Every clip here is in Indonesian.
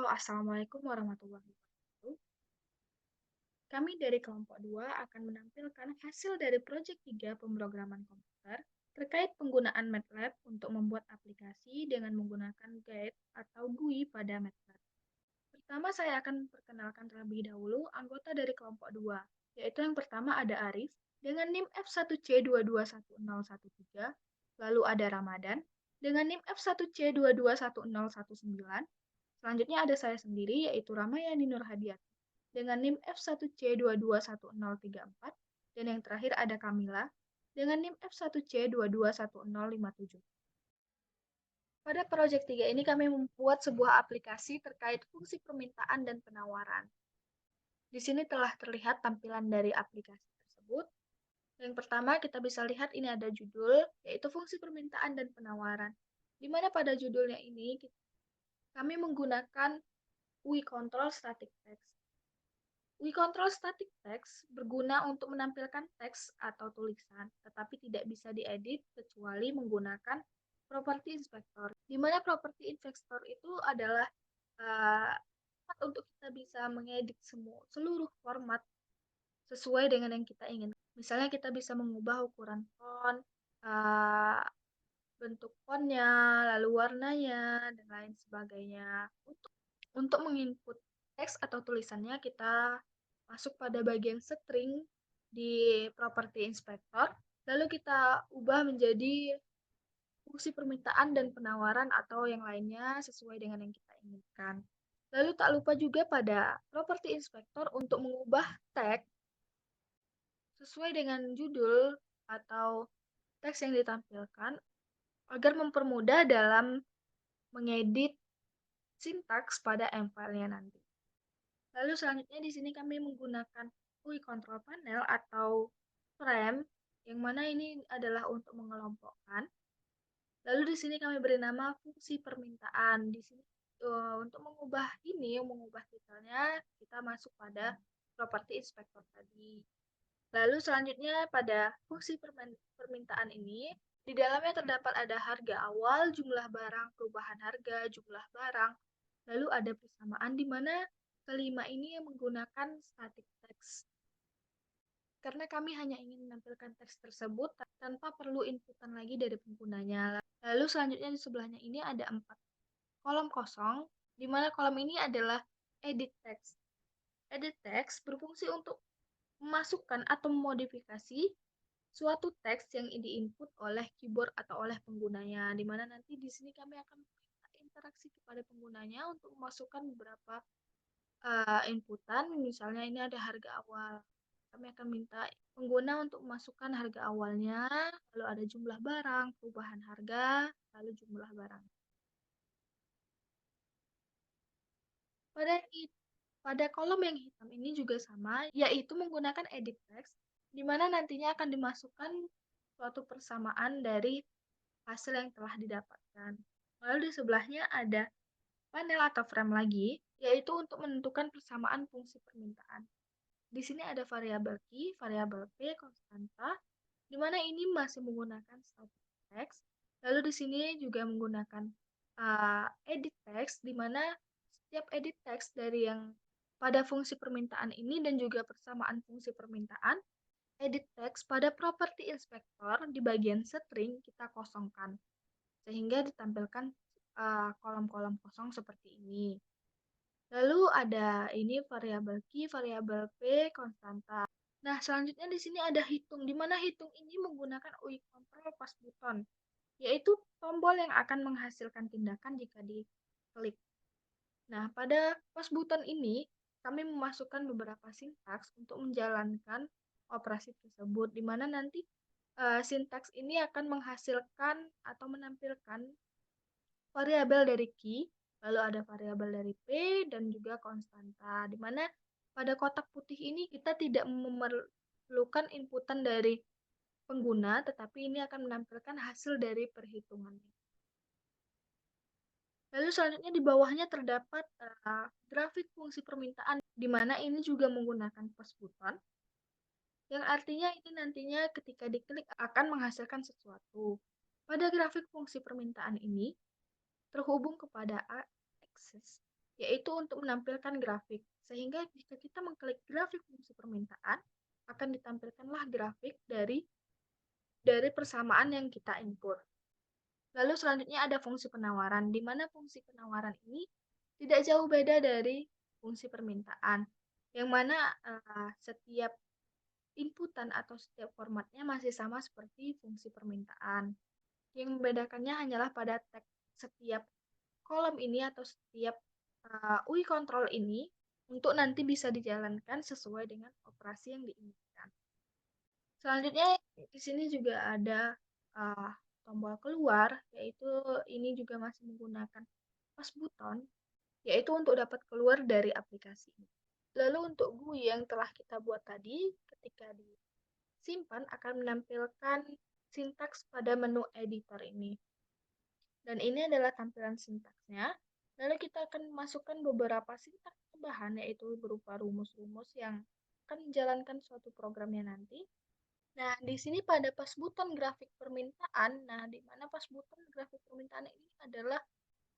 Halo, Assalamualaikum warahmatullahi wabarakatuh. Kami dari kelompok 2 akan menampilkan hasil dari proyek 3 pemrograman komputer terkait penggunaan MATLAB untuk membuat aplikasi dengan menggunakan guide atau GUI pada MATLAB. Pertama, saya akan perkenalkan terlebih dahulu anggota dari kelompok 2, yaitu yang pertama ada Arif dengan NIM F1C221013, lalu ada Ramadan dengan NIM F1C221019. Selanjutnya ada saya sendiri, yaitu Ramayani Nurhadiati, dengan NIM F1C221034, dan yang terakhir ada Kamila, dengan NIM F1C221057. Pada proyek 3 ini kami membuat sebuah aplikasi terkait fungsi permintaan dan penawaran. Di sini telah terlihat tampilan dari aplikasi tersebut. Yang pertama kita bisa lihat ini ada judul, yaitu fungsi permintaan dan penawaran. Di mana pada judulnya ini kami menggunakan UI Control Static Text. UI Control Static Text berguna untuk menampilkan teks atau tulisan, tetapi tidak bisa diedit kecuali menggunakan Property Inspector. Di mana Property Inspector itu adalah tempat untuk kita bisa mengedit seluruh format sesuai dengan yang kita inginkan. Misalnya kita bisa mengubah ukuran font, uh, bentuk fontnya, lalu warnanya, dan lain sebagainya. Untuk menginput teks atau tulisannya, kita masuk pada bagian string di Property Inspector, lalu kita ubah menjadi fungsi permintaan dan penawaran atau yang lainnya sesuai dengan yang kita inginkan. Lalu tak lupa juga pada Property Inspector untuk mengubah tag sesuai dengan judul atau teks yang ditampilkan agar mempermudah dalam mengedit sintaks pada M-file-nya nanti. Lalu selanjutnya di sini kami menggunakan UI Control Panel atau frame, yang mana ini adalah untuk mengelompokkan. Lalu di sini kami beri nama fungsi permintaan. Di sini untuk mengubah titelnya, kita masuk pada Property Inspector tadi. Lalu selanjutnya pada fungsi permintaan ini, di dalamnya terdapat ada harga awal, jumlah barang, perubahan harga, jumlah barang, lalu ada persamaan di mana kelima ini yang menggunakan static text. Karena kami hanya ingin menampilkan teks tersebut tanpa perlu inputan lagi dari penggunanya. Lalu selanjutnya di sebelahnya ini ada 4 kolom kosong, di mana kolom ini adalah edit text. Edit text berfungsi untuk memasukkan atau memodifikasi suatu teks yang diinput oleh keyboard atau oleh penggunanya, di mana nanti di sini kami akan interaksi kepada penggunanya untuk memasukkan beberapa inputan. Misalnya ini ada harga awal. Kami akan minta pengguna untuk memasukkan harga awalnya, lalu ada jumlah barang, perubahan harga, lalu jumlah barang. Pada pada kolom yang hitam ini juga sama, yaitu menggunakan edit text, di mana nantinya akan dimasukkan suatu persamaan dari hasil yang telah didapatkan. Lalu di sebelahnya ada panel atau frame lagi, yaitu untuk menentukan persamaan fungsi permintaan. Di sini ada variabel key, variabel p, konstanta, di mana ini masih menggunakan static text. Lalu di sini juga menggunakan edit text, di mana setiap edit text dari yang pada fungsi permintaan ini dan juga persamaan fungsi permintaan, edit text pada property inspector di bagian string kita kosongkan, sehingga ditampilkan kolom-kolom kosong seperti ini. Lalu ada ini variabel key, variabel p, konstanta. Nah, selanjutnya di sini ada hitung, di mana hitung ini menggunakan UI control pas button, yaitu tombol yang akan menghasilkan tindakan jika diklik. Nah, pada pas button ini, kami memasukkan beberapa sintaks untuk menjalankan operasi tersebut, di mana nanti sintaks ini akan menghasilkan atau menampilkan variabel dari key, lalu ada variabel dari p, dan juga konstanta, di mana pada kotak putih ini kita tidak memerlukan inputan dari pengguna, tetapi ini akan menampilkan hasil dari perhitungannya. Lalu selanjutnya di bawahnya terdapat grafik fungsi permintaan, di mana ini juga menggunakan push button, yang artinya ini nantinya ketika diklik akan menghasilkan sesuatu. Pada grafik fungsi permintaan ini, terhubung kepada axis yaitu untuk menampilkan grafik. Sehingga jika kita mengklik grafik fungsi permintaan, akan ditampilkanlah grafik dari persamaan yang kita input. Lalu selanjutnya ada fungsi penawaran, di mana fungsi penawaran ini tidak jauh beda dari fungsi permintaan, yang mana setiap inputan atau setiap formatnya masih sama seperti fungsi permintaan. Yang membedakannya hanyalah pada tag setiap kolom ini atau setiap UI control ini untuk nanti bisa dijalankan sesuai dengan operasi yang diinginkan. Selanjutnya di sini juga ada uh, tombol keluar, yaitu ini juga masih menggunakan post button, yaitu untuk dapat keluar dari aplikasi ini. Lalu untuk GUI yang telah kita buat tadi, ketika disimpan akan menampilkan sintaks pada menu editor ini. Dan ini adalah tampilan sintaksnya. Lalu kita akan masukkan beberapa sintaks tambahan, yaitu berupa rumus-rumus yang akan menjalankan suatu programnya nanti. Nah, di sini pada pas button grafik permintaan, nah di mana pas button grafik permintaan ini adalah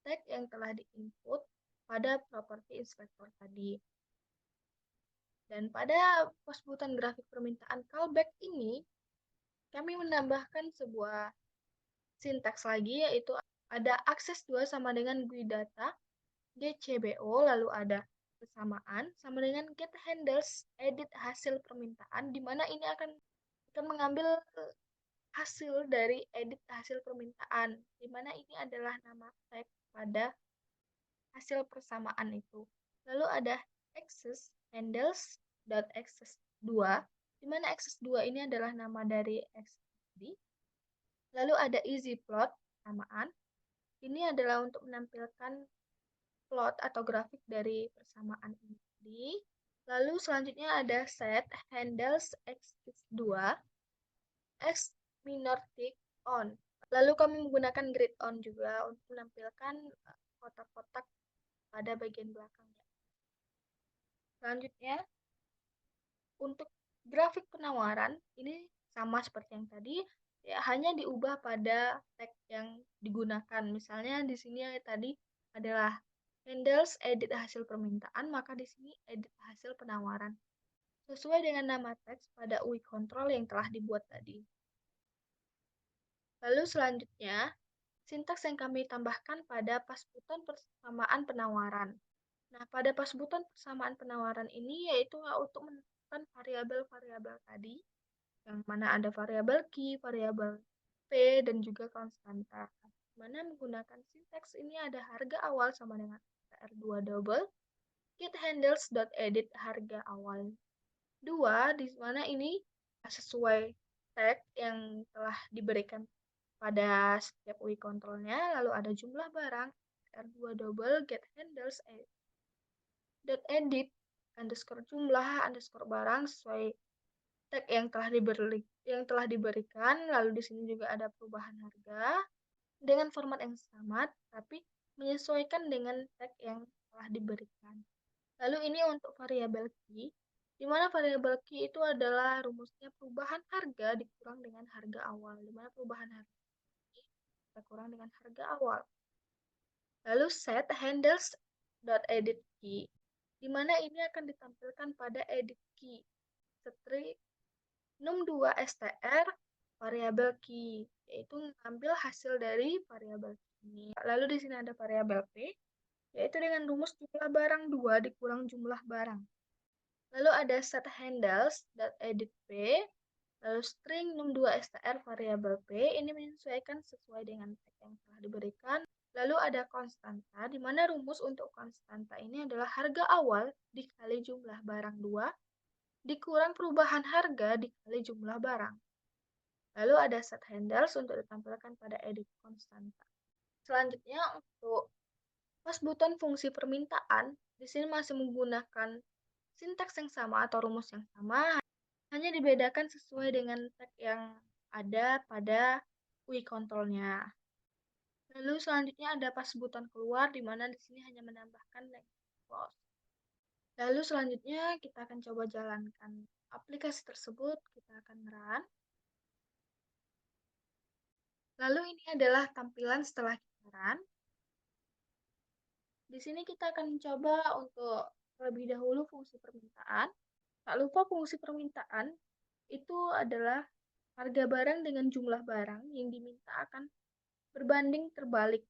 tag yang telah diinput pada properti inspector tadi. Dan pada pas button grafik permintaan callback ini, kami menambahkan sebuah sintaks lagi, yaitu ada akses 2 sama dengan GUI data, GCBO, lalu ada persamaan, sama dengan get handles, edit hasil permintaan, di mana ini akan mengambil hasil dari edit hasil permintaan, di mana ini adalah nama tag pada hasil persamaan itu. Lalu ada access handles dot access 2, di mana access 2 ini adalah nama dari access tadi. Lalu ada easy plot persamaan. Ini adalah untuk menampilkan plot atau grafik dari persamaan ini. Lalu selanjutnya ada set handles access 2 X minor tick on. Lalu kami menggunakan grid on juga untuk menampilkan kotak-kotak pada bagian belakangnya. Selanjutnya, untuk grafik penawaran, ini sama seperti yang tadi, ya hanya diubah pada tag yang digunakan. Misalnya di sini tadi adalah handles edit hasil permintaan, maka di sini edit hasil penawaran. Sesuai dengan nama teks pada UI control yang telah dibuat tadi. Lalu selanjutnya, sintaks yang kami tambahkan pada pas button persamaan penawaran. Nah, pada pas button persamaan penawaran ini yaitu untuk menentukan variabel-variabel tadi, yang mana ada variabel key, variabel p, dan juga konstanta. Mana menggunakan sintaks ini ada harga awal sama dengan r2 double, get handles.edit harga awal 2, di mana ini sesuai tag yang telah diberikan pada setiap UI kontrolnya, lalu ada jumlah barang, R2 double get handles dot edit underscore jumlah underscore barang sesuai tag yang telah diberikan, lalu di sini juga ada perubahan harga dengan format yang sama, tapi menyesuaikan dengan tag yang telah diberikan. Lalu ini untuk variabel key, di mana variabel key itu adalah rumusnya perubahan harga dikurang dengan harga awal, di mana perubahan harga kita kurang dengan harga awal. Lalu set handles.edit key, di mana ini akan ditampilkan pada edit key string num2 str variabel key, yaitu mengambil hasil dari variabel ini. Lalu di sini ada variabel p, yaitu dengan rumus jumlah barang 2 dikurang jumlah barang. Lalu ada set handles.edit p, lalu string num2 str variabel p, ini menyesuaikan sesuai dengan tag yang telah diberikan. Lalu ada konstanta, di mana rumus untuk konstanta ini adalah harga awal dikali jumlah barang 2, dikurang perubahan harga dikali jumlah barang. Lalu ada set handles untuk ditampilkan pada edit konstanta. Selanjutnya untuk pas button fungsi permintaan, di sini masih menggunakan sintaks yang sama atau rumus yang sama, hanya dibedakan sesuai dengan tag yang ada pada UI controlnya. Lalu selanjutnya ada pas button keluar, di mana di sini hanya menambahkan length close. Lalu selanjutnya kita akan coba jalankan aplikasi tersebut, kita akan run. Lalu ini adalah tampilan setelah kita run. Di sini kita akan coba untuk terlebih dahulu fungsi permintaan. Tak lupa fungsi permintaan itu adalah harga barang dengan jumlah barang yang diminta akan berbanding terbalik.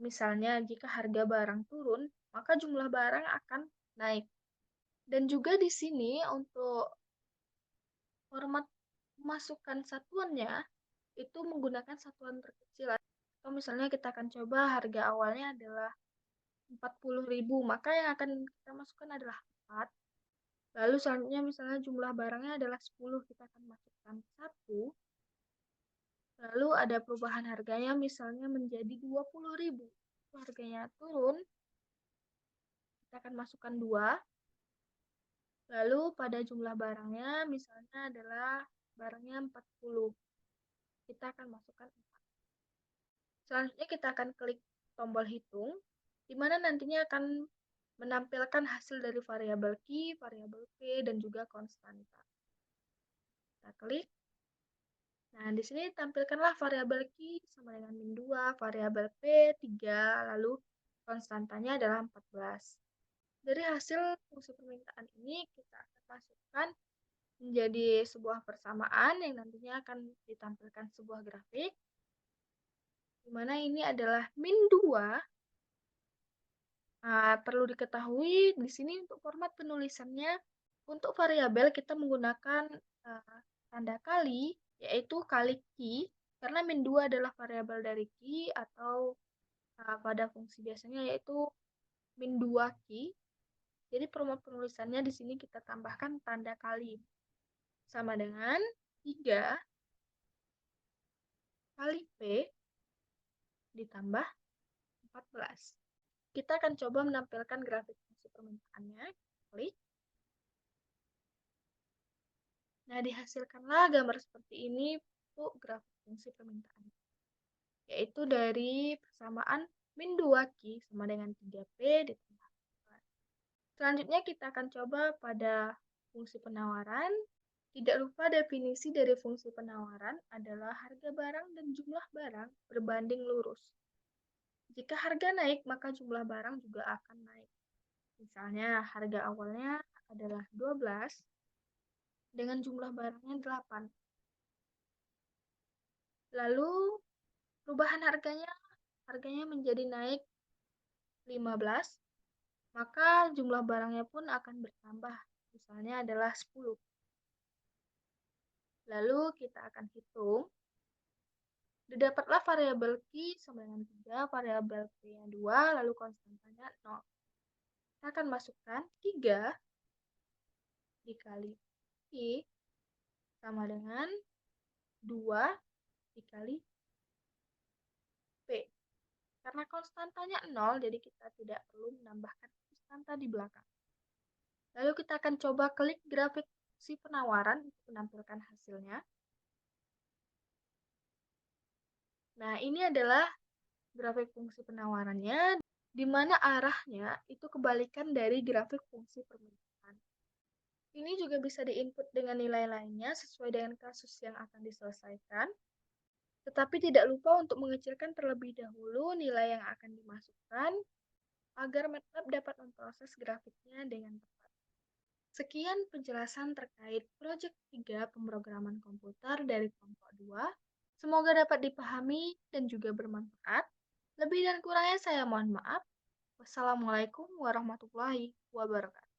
Misalnya, jika harga barang turun, maka jumlah barang akan naik. Dan juga di sini untuk format memasukkan satuannya itu menggunakan satuan terkecil. Atau misalnya kita akan coba harga awalnya adalah 40.000, maka yang akan kita masukkan adalah 4. Lalu selanjutnya misalnya jumlah barangnya adalah 10, kita akan masukkan 1. Lalu ada perubahan harganya misalnya menjadi 20.000. Harganya turun, kita akan masukkan 2. Lalu pada jumlah barangnya misalnya adalah barangnya 40. Kita akan masukkan 4. Selanjutnya kita akan klik tombol hitung, di mana nantinya akan menampilkan hasil dari variabel Q, variabel P, dan juga konstanta. Kita klik. Nah, di sini tampilkanlah variabel Q sama dengan min 2, variabel P 3, lalu konstantanya adalah 14. Dari hasil fungsi permintaan ini, kita akan masukkan menjadi sebuah persamaan yang nantinya akan ditampilkan sebuah grafik, di mana ini adalah min 2. Perlu diketahui di sini untuk format penulisannya, untuk variabel kita menggunakan tanda kali, yaitu kali Q, karena min 2 adalah variabel dari Q, atau pada fungsi biasanya yaitu min 2 Q. Jadi format penulisannya di sini kita tambahkan tanda kali. Sama dengan 3 kali P ditambah 14. Kita akan coba menampilkan grafik fungsi permintaannya. Klik. Nah, dihasilkanlah gambar seperti ini untuk grafik fungsi permintaan, yaitu dari persamaan min 2Q sama dengan 3P ditambah 4. Selanjutnya kita akan coba pada fungsi penawaran. Tidak lupa definisi dari fungsi penawaran adalah harga barang dan jumlah barang berbanding lurus. Jika harga naik, maka jumlah barang juga akan naik. Misalnya, harga awalnya adalah 12 dengan jumlah barangnya 8. Lalu, perubahan harganya menjadi naik 15, maka jumlah barangnya pun akan bertambah. Misalnya adalah 10. Lalu, kita akan hitung. Didapatlah variabel Q sama dengan 3, variabel P-nya 2, lalu konstantanya 0. Kita akan masukkan 3 dikali Q sama dengan 2 dikali P. Karena konstantanya 0, jadi kita tidak perlu menambahkan konstanta di belakang. Lalu kita akan coba klik grafik si penawaran untuk menampilkan hasilnya. Nah, ini adalah grafik fungsi penawarannya, di mana arahnya itu kebalikan dari grafik fungsi permintaan. Ini juga bisa diinput dengan nilai lainnya sesuai dengan kasus yang akan diselesaikan. Tetapi tidak lupa untuk mengecilkan terlebih dahulu nilai yang akan dimasukkan agar MATLAB dapat memproses grafiknya dengan tepat. Sekian penjelasan terkait Project 3 pemrograman komputer dari kelompok 2. Semoga dapat dipahami dan juga bermanfaat. Lebih dan kurangnya saya mohon maaf. Wassalamualaikum warahmatullahi wabarakatuh.